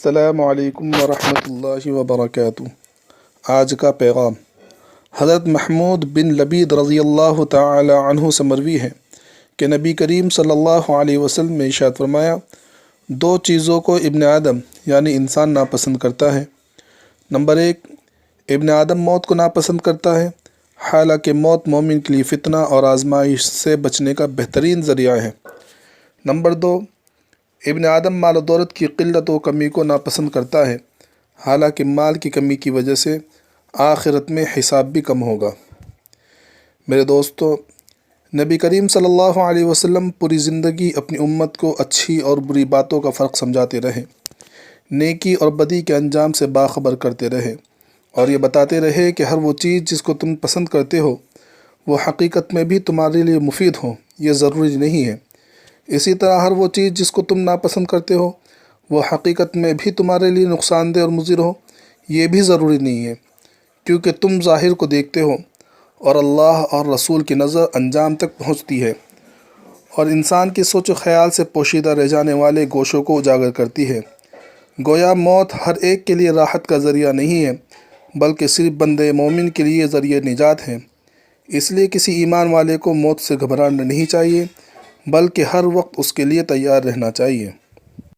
السلام علیکم ورحمۃ اللہ وبرکاتہ۔ آج کا پیغام حضرت محمود بن لبید رضی اللہ تعالی عنہ سے مروی ہے کہ نبی کریم صلی اللہ علیہ وسلم نے ارشاد فرمایا، دو چیزوں کو ابن آدم یعنی انسان ناپسند کرتا ہے۔ نمبر 1، ابن آدم موت کو ناپسند کرتا ہے، حالانکہ موت مومن کے لیے فتنہ اور آزمائش سے بچنے کا بہترین ذریعہ ہے۔ نمبر 2، ابن آدم مال و دولت کی قلت و کمی کو ناپسند کرتا ہے، حالانکہ مال کی کمی کی وجہ سے آخرت میں حساب بھی کم ہوگا۔ میرے دوستو، نبی کریم صلی اللہ علیہ وسلم پوری زندگی اپنی امت کو اچھی اور بری باتوں کا فرق سمجھاتے رہے، نیکی اور بدی کے انجام سے باخبر کرتے رہے، اور یہ بتاتے رہے کہ ہر وہ چیز جس کو تم پسند کرتے ہو وہ حقیقت میں بھی تمہارے لیے مفید ہو، یہ ضروری نہیں ہے۔ اسی طرح ہر وہ چیز جس کو تم ناپسند کرتے ہو وہ حقیقت میں بھی تمہارے لیے نقصان دہ اور مضر ہو، یہ بھی ضروری نہیں ہے، کیونکہ تم ظاہر کو دیکھتے ہو اور اللہ اور رسول کی نظر انجام تک پہنچتی ہے، اور انسان کی سوچ و خیال سے پوشیدہ رہ جانے والے گوشوں کو اجاگر کرتی ہے۔ گویا موت ہر ایک کے لیے راحت کا ذریعہ نہیں ہے، بلکہ صرف بندے مومن کے لیے ذریعہ نجات ہے۔ اس لیے کسی ایمان والے کو موت سے گھبرانا نہیں چاہیے، بلکہ ہر وقت اس کے لیے تیار رہنا چاہیے۔